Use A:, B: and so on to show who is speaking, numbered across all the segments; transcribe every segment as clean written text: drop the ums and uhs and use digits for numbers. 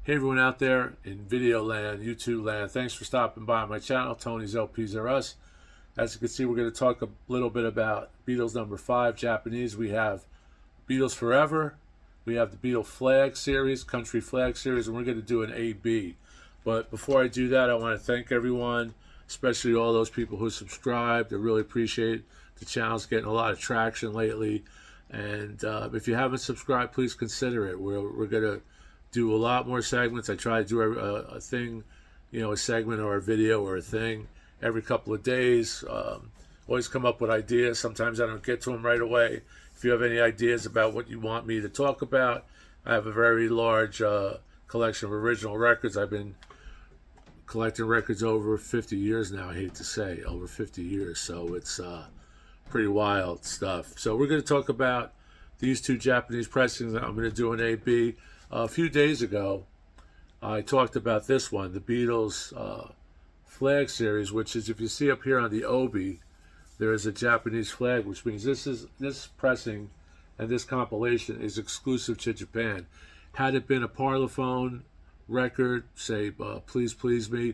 A: Hey everyone out there in video land, YouTube land, thanks for stopping by my channel, Tony's LPs Are Us. As you can see, we're going to talk a little bit about Beatles No.5 Japanese. We have Beatles Forever, we have the Beatles Flag Series, Country Flag Series, and we're going to do an A-B. But before I do that, I want to thank everyone, especially all those people who subscribed. I really appreciate the channel's getting a lot of traction lately. And if you haven't subscribed, please consider it. We're going to do a lot more segments. I try to do a thing, a segment or a video or a thing every couple of days. Always come up with ideas. Sometimes I don't get to them right away. If you have any ideas about what you want me to talk about, I have a very large collection of original records. I've been collecting records over 50 years now. I hate to say, over 50 years. So it's pretty wild stuff. So we're going to talk about these two Japanese pressings. I'm going to do an A-B. A few days ago, I talked about this one, the Beatles Flag Series, which is, if you see up here on the obi, there is a Japanese flag, which means this pressing and this compilation is exclusive to Japan. Had it been a Parlophone record, say Please Please Me,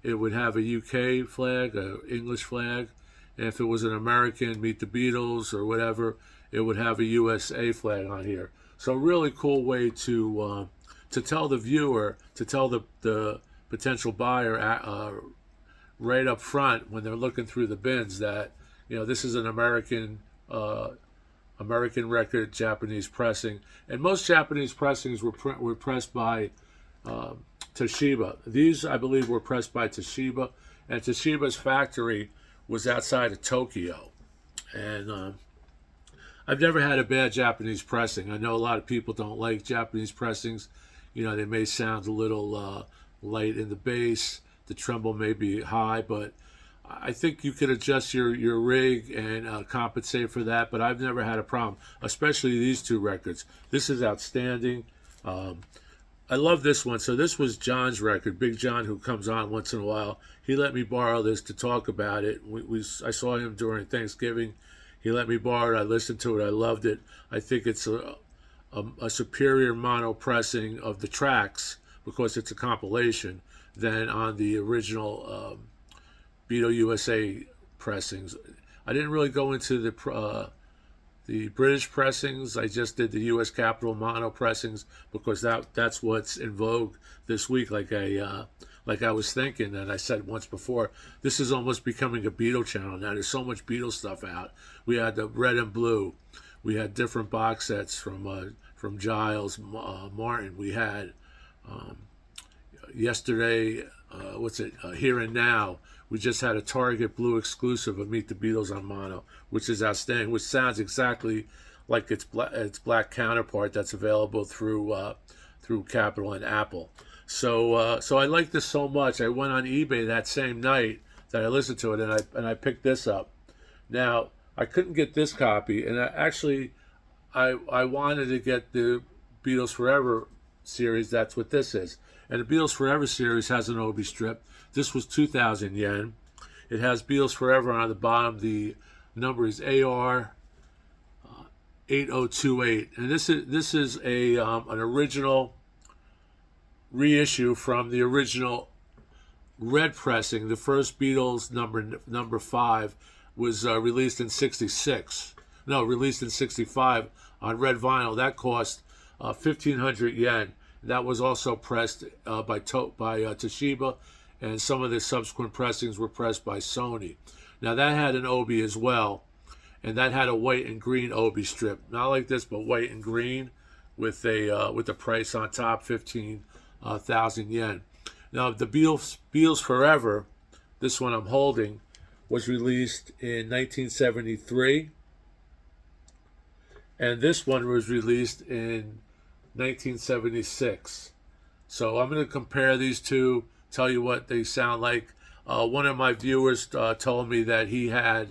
A: it would have a UK flag, an English flag, and if it was an American, Meet the Beatles or whatever, it would have a USA flag on here. So really cool way to tell the viewer, to tell the potential buyer right up front when they're looking through the bins that this is an American record, Japanese pressing, and most Japanese pressings were pressed by Toshiba. These, I believe, were pressed by Toshiba, and Toshiba's factory was outside of Tokyo, and I've never had a bad Japanese pressing. I know a lot of people don't like Japanese pressings. They may sound a little light in the bass. The treble may be high, but I think you could adjust your rig and compensate for that. But I've never had a problem, especially these two records. This is outstanding. I love this one. So this was John's record, Big John, who comes on once in a while. He let me borrow this to talk about it. I saw him during Thanksgiving. He let me borrow it. I listened to it. I loved it. I think it's a superior mono pressing of the tracks because it's a compilation than on the original Beatle USA pressings. I didn't really go into the British pressings. I just did the U.S. Capitol mono pressings because that's what's in vogue this week. Like I was thinking, and I said once before, this is almost becoming a Beatle channel now. There's so much Beatle stuff out. We had the red and blue. We had different box sets from Giles Martin. We had yesterday, Here and Now. We just had a Target Blue exclusive of Meet the Beatles on mono, which is outstanding, which sounds exactly like its black counterpart that's available through Capitol and Apple. So I like this so much. I went on eBay that same night that I listened to it, and I picked this up. Now I couldn't get this copy, and I wanted to get the Beatles Forever series. That's what this is. And the Beatles Forever series has an obi strip. This was 2,000 yen. It has Beatles Forever on the bottom. The number is AR 8028, and this is an original reissue from the original red pressing. The first Beatles number 5 was released in '66. No, released in '65 on red vinyl. That cost 1,500 yen. That was also pressed by Toshiba, and some of the subsequent pressings were pressed by Sony. Now that had an obi as well, and that had a white and green obi strip, not like this, but white and green with the price on top, 15,000 yen. Now the Beatles Forever, this one I'm holding, was released in 1973, and this one was released in 1976. So I'm going to compare these two, tell you what they sound like. One of my viewers told me that he had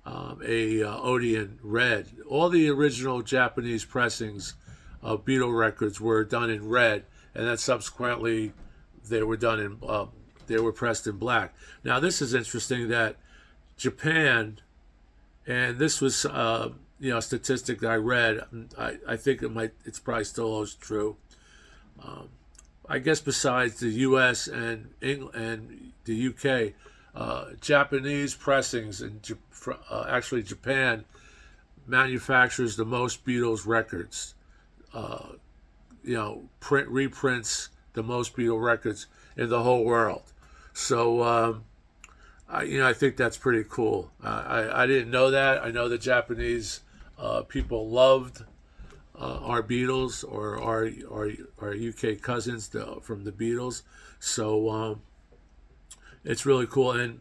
A: a Odeon red. All the original Japanese pressings of Beatle records were done in red, and then subsequently they were pressed in black. Now this is interesting that Japan, and this was a statistic that I read. I think it's probably still holds true. I guess besides the U.S. and England and the U.K., Japanese pressings and actually Japan manufactures the most Beatles records. Uh, reprints the most Beatles records in the whole world. So I think that's pretty cool. I didn't know that. I know the Japanese people loved our Beatles or our UK cousins from the Beatles. So it's really cool. And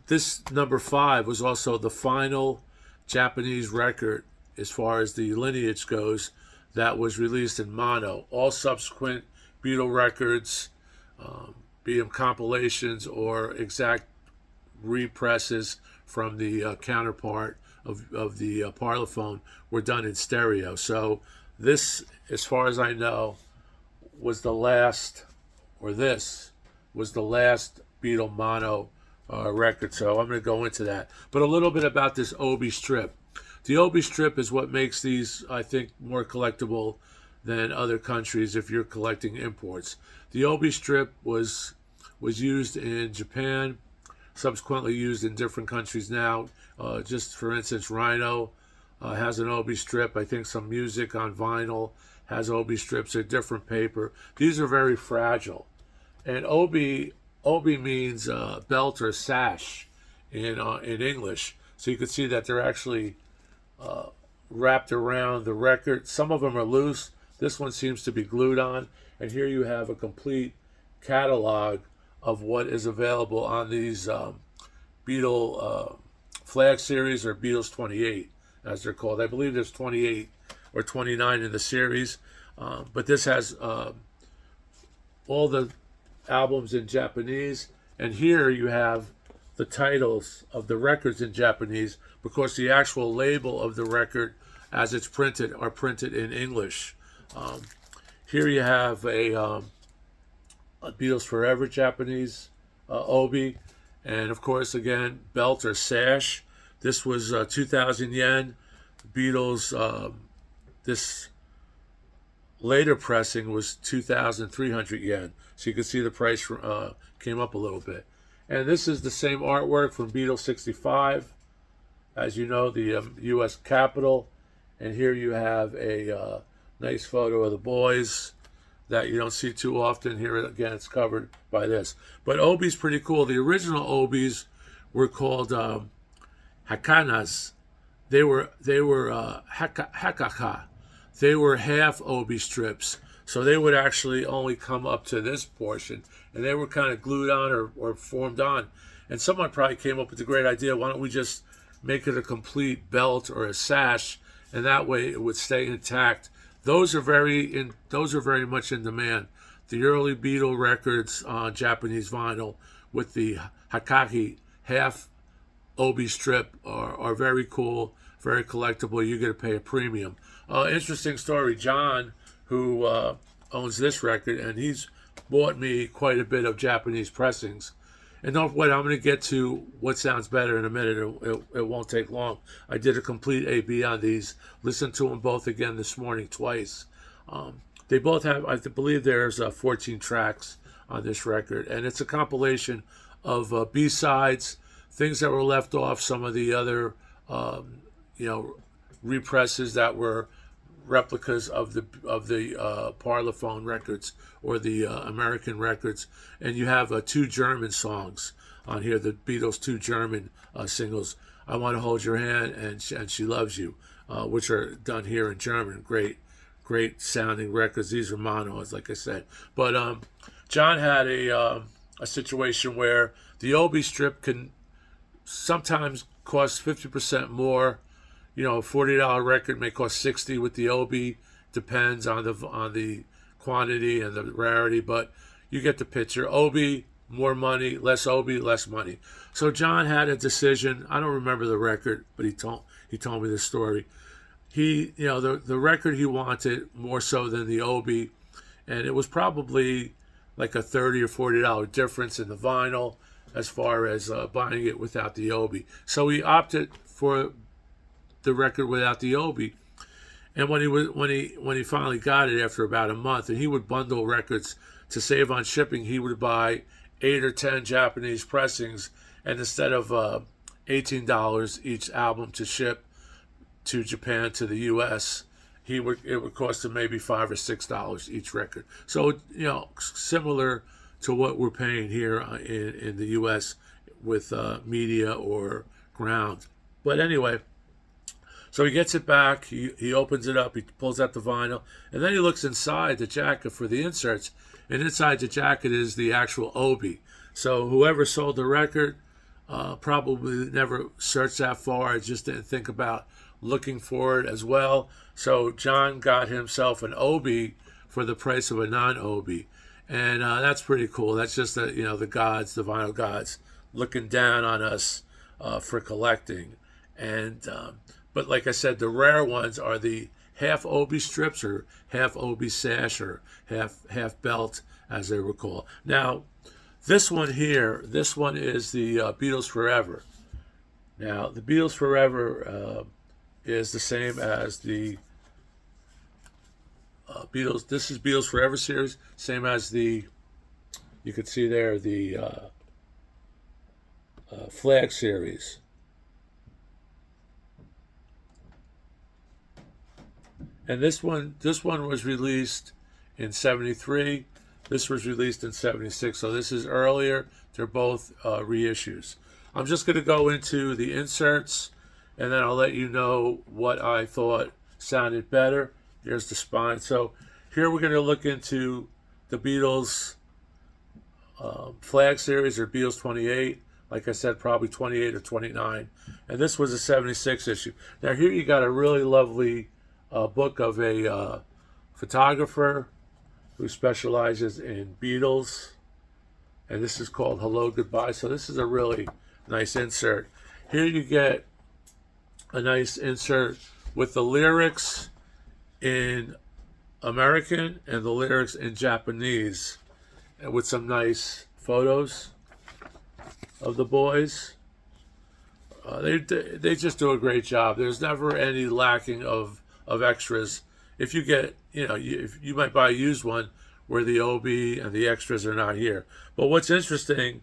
A: this number 5 was also the final Japanese record, as far as the lineage goes, that was released in mono. All subsequent Beatle records, be them compilations or exact represses from the counterpart of the Parlophone, were done in stereo. So this, as far as I know, was the last, or this was the last Beatle mono record. So I'm going to go into that. But a little bit about this Obi strip. The Obi strip is what makes these, I think, more collectible than other countries if you're collecting imports. The Obi strip was used in Japan, subsequently used in different countries now. Just for instance, Rhino has an Obi strip. I think some music on vinyl has Obi strips. They're different paper. These are very fragile. And Obi means belt or sash in English. So you can see that they're actually wrapped around the record. Some of them are loose. This one seems to be glued on. And here you have a complete catalog of what is available on these Beatle flag series, or Beatles 28, as they're called. I believe there's 28 or 29 in the series. But this has all the albums in Japanese. And here you have the titles of the records in Japanese, because the actual label of the record as it's printed are printed in English. Here you have a Beatles Forever Japanese Obi, and of course, again, belt or sash. This was 2,000 yen. Beatles, this later pressing was 2,300 yen. So you can see the price came up a little bit. And this is the same artwork from Beatles 65. As you know, the U.S. Capitol. And here you have a nice photo of the boys that you don't see too often. Here again, it's covered by this. But Obi's pretty cool. The original Obis were called Hakanas. They were Hakaka. They were half Obi strips. So they would actually only come up to this portion, and they were kind of glued on or formed on. And someone probably came up with the great idea, why don't we just make it a complete belt or a sash, and that way it would stay intact. Those are very much in demand. The early Beatle records on Japanese vinyl with the Hakaki half Obi strip are very cool, very collectible. You're going to pay a premium. Interesting story. John, who owns this record, and he's bought me quite a bit of Japanese pressings. And don't wait, I'm going to get to what sounds better in a minute. It won't take long. I did a complete AB on these. Listened to them both again this morning twice. They both have, I believe there's 14 tracks on this record. And it's a compilation of B-sides, things that were left off some of the other, represses that were replicas of the Parlophone records or the American records. And you have 2 German songs on here, the Beatles' 2 German singles, I Want to Hold Your Hand and She Loves You, which are done here in German. Great sounding records. These are monos, like I said. But John had a situation where the Obi strip can sometimes cost 50% more. A $40 record may cost $60 with the Obi. Depends on the quantity and the rarity, but you get the picture. Obi, more money. Less Obi, less money. So John had a decision. I don't remember the record, but he told me the story. The record he wanted more so than the Obi, and it was probably like a $30 or $40 difference in the vinyl as far as buying it without the Obi. So he opted for the record without the Obi. And when he finally got it after about a month, and he would bundle records to save on shipping, he would buy 8 or 10 Japanese pressings, and instead of $18 each album to ship to Japan to the U.S., it would cost him maybe $5 or $6 each record. So similar to what we're paying here in the U.S. with media or ground. But anyway, so he gets it back, he opens it up, he pulls out the vinyl, and then he looks inside the jacket for the inserts, and inside the jacket is the actual obi. So whoever sold the record probably never searched that far, just didn't think about looking for it as well. So John got himself an obi for the price of a non-obi, and that's pretty cool. That's just the gods, the vinyl gods, looking down on us for collecting. And but like I said, the rare ones are the half obi strips or half obi sash or half belt, as they were called. Now, this one here, this one is the Beatles Forever. Now, the Beatles Forever is the same as the Beatles. This is Beatles Forever series, same as the, you can see there, the Flag series. And this one was released in '73. This was released in '76. So this is earlier. They're both reissues. I'm just going to go into the inserts, and then I'll let you know what I thought sounded better. Here's the spine. So here we're going to look into the Beatles Flag series, or Beatles 28. Like I said, probably 28 or 29. And this was a '76 issue. Now here you got a really lovely book of a photographer who specializes in Beatles, and this is called Hello Goodbye. So this is a really nice insert. Here you get a nice insert with the lyrics in American and the lyrics in Japanese, and with some nice photos of the boys. They just do a great job. There's never any lacking of extras. If you get, you might buy a used one where the OB and the extras are not here. But what's interesting,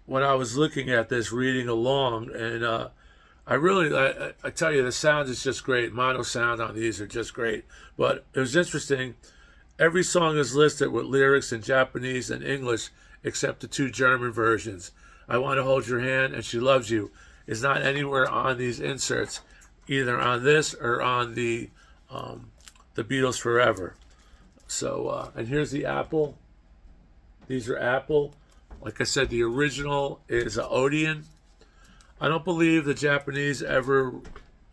A: when I was looking at this, reading along, and I tell you, the sound is just great. Mono sound on these are just great. But it was interesting. Every song is listed with lyrics in Japanese and English, except the 2 German versions. I Want to Hold Your Hand and She Loves You is not anywhere on these inserts, either on this or on the Beatles Forever. So, and here's the Apple. These are Apple. Like I said, the original is Odeon. I don't believe the Japanese ever,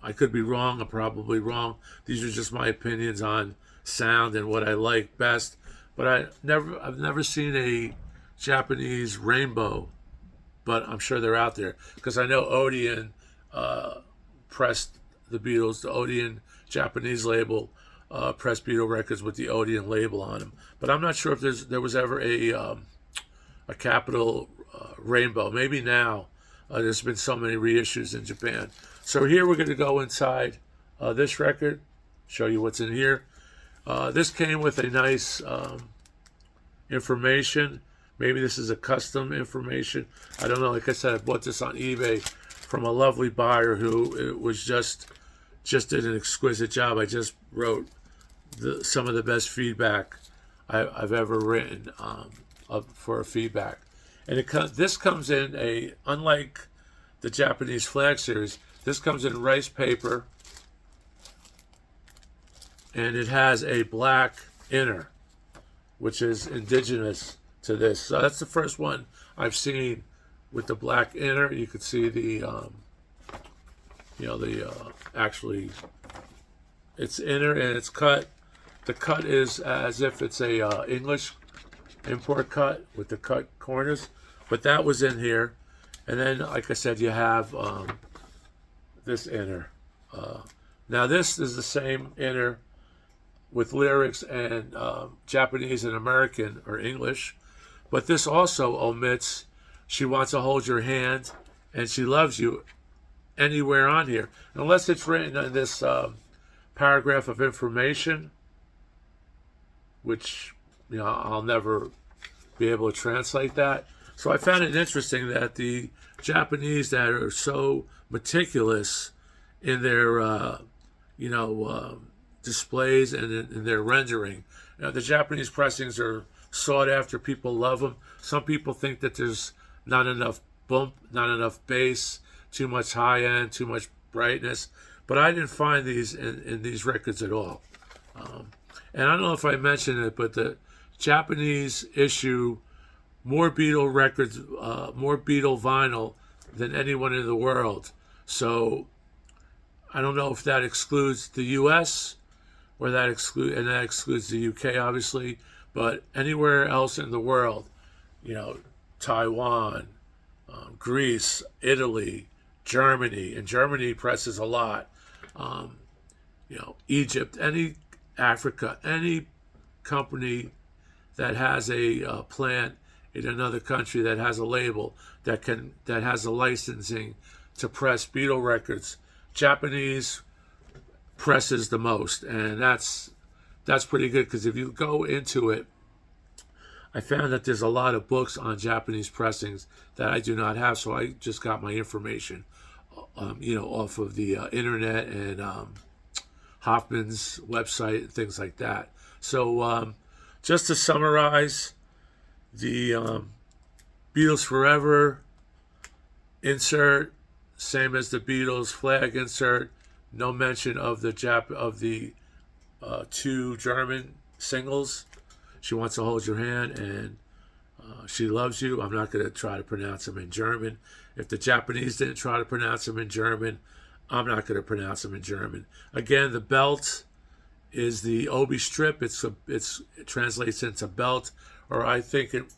A: I could be wrong, I'm probably wrong. These are just my opinions on sound and what I like best. But I've never seen a Japanese rainbow, but I'm sure they're out there, because I know Odeon pressed the Beatles, the Odeon Japanese label pressed Beatle records with the Odeon label on them. But I'm not sure if there was ever a capital rainbow. Maybe now. There's been so many reissues in Japan. So here we're going to go inside this record, show you what's in here. This came with a nice information. Maybe this is a custom information. I don't know. Like I said, I bought this on eBay from a lovely buyer who it was just did an exquisite job. I just wrote some of the best feedback I've ever written for a feedback. And this comes in unlike the Japanese Flag series, this comes in rice paper, and it has a black inner, which is indigenous to this. So that's the first one I've seen with the black inner. You can see actually it's inner, and it's cut. The cut is as if it's a English import cut with the cut corners, but that was in here. And then, like I said, you have this inner. Now this is the same inner with lyrics and Japanese and American or English, but this also omits "She Wants to Hold Your Hand" and "She Loves You" anywhere on here, unless it's written in this paragraph of information, which, you know, I'll never be able to translate that. So I found it interesting that the Japanese that are so meticulous in their, displays and in their rendering. You know, the Japanese pressings are sought after. People love them. Some people think that there's not enough bump, not enough bass, too much high end, too much brightness. But I didn't find these in these records at all. And I don't know if I mentioned it, but the Japanese issue more Beatle records, more Beatle vinyl than anyone in the world. So I don't know if that excludes the U.S. or that excludes the UK, obviously. But anywhere else in the world, you know, Taiwan, Greece, Italy, Germany, and Germany presses a lot. Egypt, Africa, any company that has a plant in another country that has a label that has a licensing to press Beatle records, Japanese presses the most, and that's pretty good, because if you go into it, I found that there's a lot of books on Japanese pressings that I do not have, so I just got my information, off of the internet and Hoffman's website and things like that. So just to summarize, the Beatles Forever insert, same as the Beatles flag insert, no mention of the two German singles. She Wants to Hold Your Hand and She Loves You. I'm not going to try to pronounce them in German. If the Japanese didn't try to pronounce them in German, I'm not going to pronounce them in German. Again, the belt is the obi strip. It translates into belt, or I think it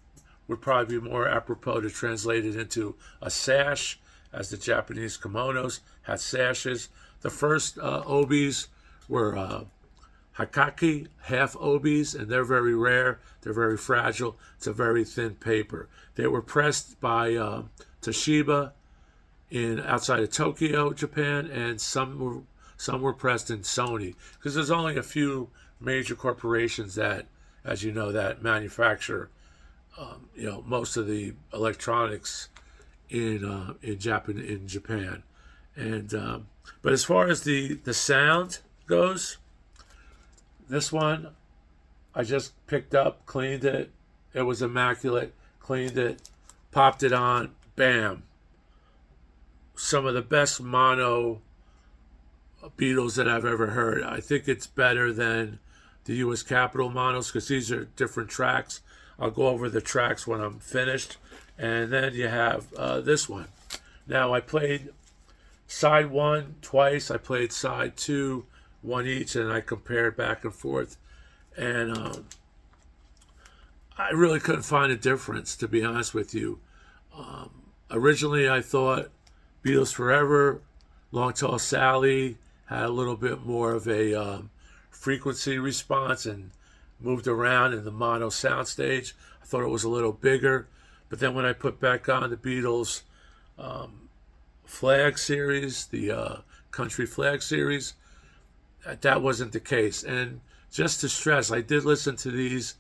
A: would probably be more apropos to translate it into a sash, as the Japanese kimonos had sashes. The first obis were hakaki, half obis, and they're very rare. They're very fragile. It's a very thin paper. They were pressed by Toshiba outside of Tokyo, Japan, and some were pressed in Sony, because there's only a few major corporations that, as you know, that manufacture most of the electronics in Japan. And but as far as the sound goes, this one I just picked up, cleaned it. It was immaculate. Cleaned it, popped it on, bam. Some of the best mono Beatles that I've ever heard. I think it's better than the U.S. Capitol monos, because these are different tracks. I'll go over the tracks when I'm finished. And then you have this one. Now, I played side one twice. I played side two, one each, and I compared back and forth. And I really couldn't find a difference, to be honest with you. Originally, I thought Beatles Forever, Long Tall Sally had a little bit more of a frequency response and moved around in the mono soundstage. I thought it was a little bigger. But then when I put back on the Beatles flag series, the country flag series, that wasn't the case. And just to stress, I did listen to these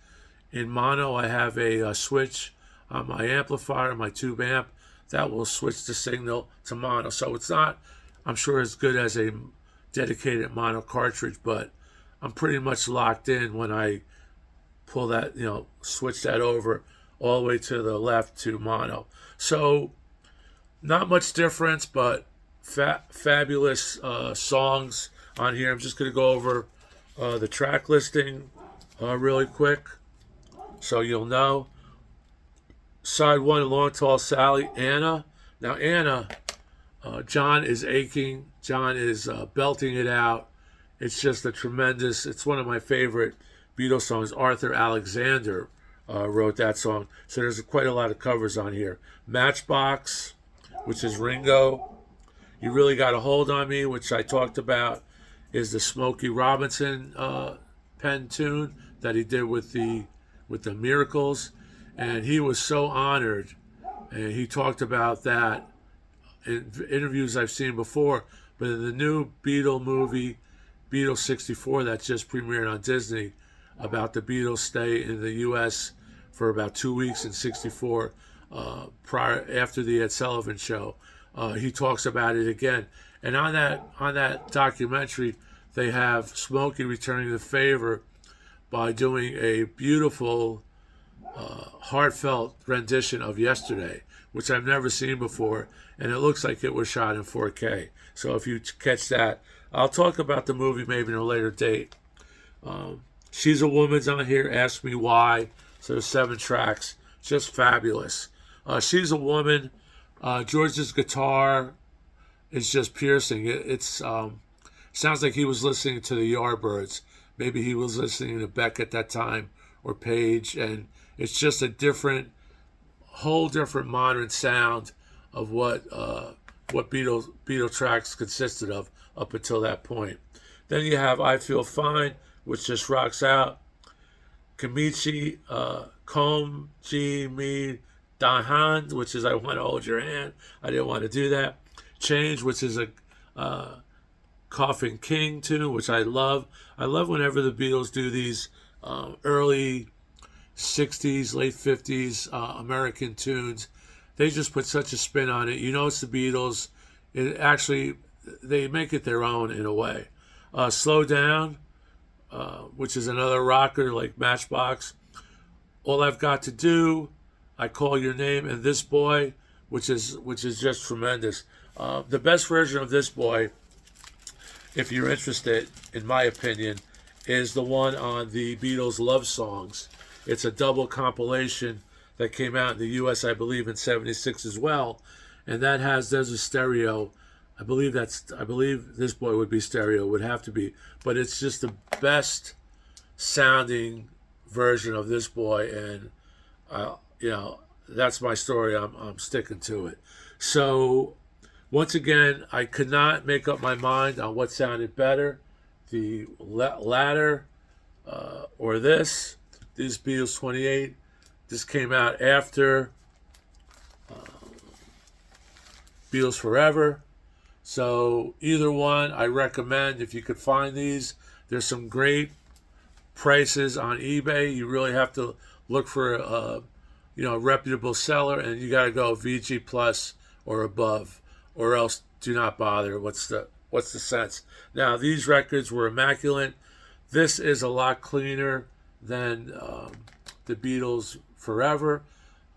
A: in mono. I have a switch on my amplifier, my tube amp, that will switch the signal to mono. So it's not, I'm sure, as good as a dedicated mono cartridge, but I'm pretty much locked in when I pull that, switch that over all the way to the left to mono. So not much difference, but fabulous songs on here. I'm just going to go over the track listing really quick so you'll know. Side one, Long Tall Sally, Anna. Now Anna, John is aching. John is belting it out. It's just it's one of my favorite Beatles songs. Arthur Alexander wrote that song. So there's quite a lot of covers on here. Matchbox, which is Ringo. You Really Got a Hold on Me, which I talked about, is the Smokey Robinson pen tune that he did with the Miracles. And he was so honored, and he talked about that in interviews I've seen before. But in the new Beatle movie, Beatles 64 that just premiered on Disney about the Beatles' stay in the U.S. for about 2 weeks in '64, after the Ed Sullivan Show. He talks about it again, and on that documentary, they have Smokey returning the favor by doing a beautiful, heartfelt rendition of Yesterday, which I've never seen before, and it looks like it was shot in 4K. So if you catch that, I'll talk about the movie maybe in a later date. She's a Woman's on here, Ask Me Why. So there's 7 tracks, just fabulous. She's a Woman. George's guitar is just piercing. It sounds like he was listening to the Yardbirds. Maybe he was listening to Beck at that time, or Page, and it's just a whole different modern sound of what Beatle tracks consisted of up until that point. Then you have I Feel Fine, which just rocks out. Kamichi, Kom Ji Mi Dahan, which is I Want to Hold Your Hand. I didn't want to do that. Change, which is a Coffin King tune, which I love. I love whenever the Beatles do these early 60s, late 50s American tunes. They just put such a spin on it. You know it's the Beatles. They make it their own in a way. Slow Down, which is another rocker like Matchbox. All I've Got to Do, I Call Your Name, and This Boy, which is just tremendous. The best version of This Boy, if you're interested, in my opinion, is the one on the Beatles Love Songs. It's a double compilation that came out in the U.S., I believe, in '76 as well, and there's a stereo. I believe This Boy would be stereo, would have to be, but it's just the best sounding version of This Boy, and that's my story. I'm sticking to it. So once again, I could not make up my mind on what sounded better, the latter or this. This Beatles 28. This came out after Beatles Forever. So either one, I recommend if you could find these. There's some great prices on eBay. You really have to look for a reputable seller, and you got to go VG Plus or above, or else do not bother. What's the sense? Now, these records were immaculate. This is a lot cleaner than the Beatles Forever.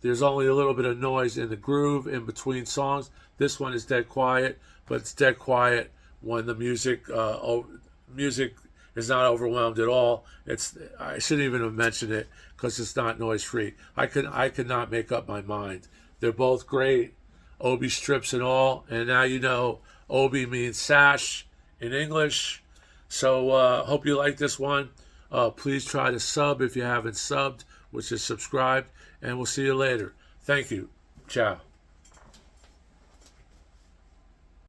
A: There's only a little bit of noise in the groove in between songs. This one is dead quiet, but it's dead quiet when the music is not overwhelmed at all. I shouldn't even have mentioned it because it's not noise free. I could not make up my mind. They're both great, Obi strips and all, and now you know Obi means sash in English. So hope you like this one. Please try to sub if you haven't subbed, which is subscribed, and we'll see you later. Thank you. Ciao.